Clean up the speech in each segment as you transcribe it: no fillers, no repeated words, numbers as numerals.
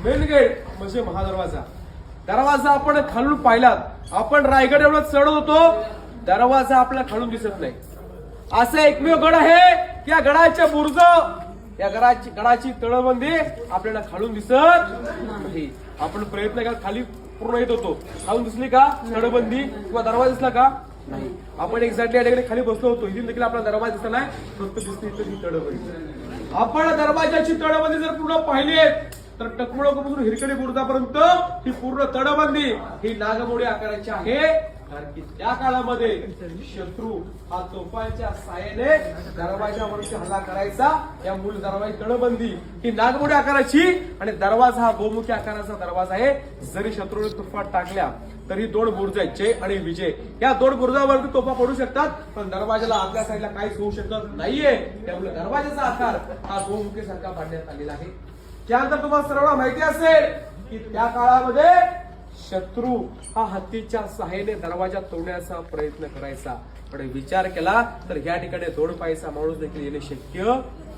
Main gate म्हणजे महादरवाजा. दरवाजा आपण खालून पाहिलात, आपण रायगड एवढं चढत होतो, दरवाजा आपल्याला खालून दिसत नाही. असं एकमेव गड आहे की या गडाच्या बुर्ज, या गडाची तळबंदी आपल्याला खालून दिसत नाही. आपण प्रयत्न केला, खाली पूर्ण येत होतो, खालून दिसली का तळबंदी किंवा दरवाजा दिसला का नाही. आपण एक्झॅक्टली या ठिकाणी खाली बसलो होतो, इथे देखील आपला दरवाजा दिसला नाही, फक्त दिसते इथं ही तळबंदी. आपण दरवाजाची तळबंदी जर पूर्ण पाहिली तर टकमळपासून हिरकणी बुरुजापर्यंत ही पूर्ण तडबंदी ही नागमोडी आकाराची आहे. कारण की त्या काळामध्ये शत्रू हा तोफांच्या साहाय्याने दरवाजावरती हल्ला करायचा. या मूळ दरवाजा तडबंदी ही नागमोडी आकाराची आणि दरवाजा हा गोमुखी आकाराचा दरवाजा आहे. जरी शत्रूने तोफा टाकल्या तरी दोन बुर्ज आहेत, जय आणि विजय. या दोन बुर्जावरती तोफा पडू शकतात, पण दरवाजाला आपल्या साईडला काहीच होऊ शकत नाहीये. त्यामुळे दरवाजाचा आकार हा गोमुखी सारखा पाडण्यात आलेला आहे. त्यानंतर तुम्हाला सर्वांना माहिती असेल की त्या काळामध्ये शत्रू हा हत्तीच्या सहाय्याने दरवाजा तोडण्याचा प्रयत्न करायचा. पण विचार केला तर या ठिकाणी 2 पायचा माणूस देखील येणे शक्य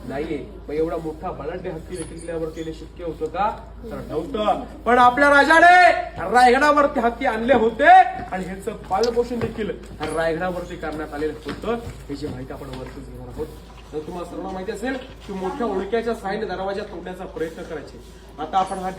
नाहीये. मग एवढा मोठा बलाढ्य हत्ती देखील किल्ल्यावरती येणे शक्य होतं का? तर नव्हतं. पण आपल्या राजाने रायगडावरती हत्ती आणले होते आणि ह्याचं पालनपोषण देखील रायगडावरती करण्यात आलेलं होतं. याची माहिती आपण वरती घेणार आहोत. तर तुम्हाला सर्वांना माहिती असेल की मोठ्या ओळख्याच्या सहाय्याने दरवाजा तोडण्याचा प्रयत्न करायचे. आता आपण हा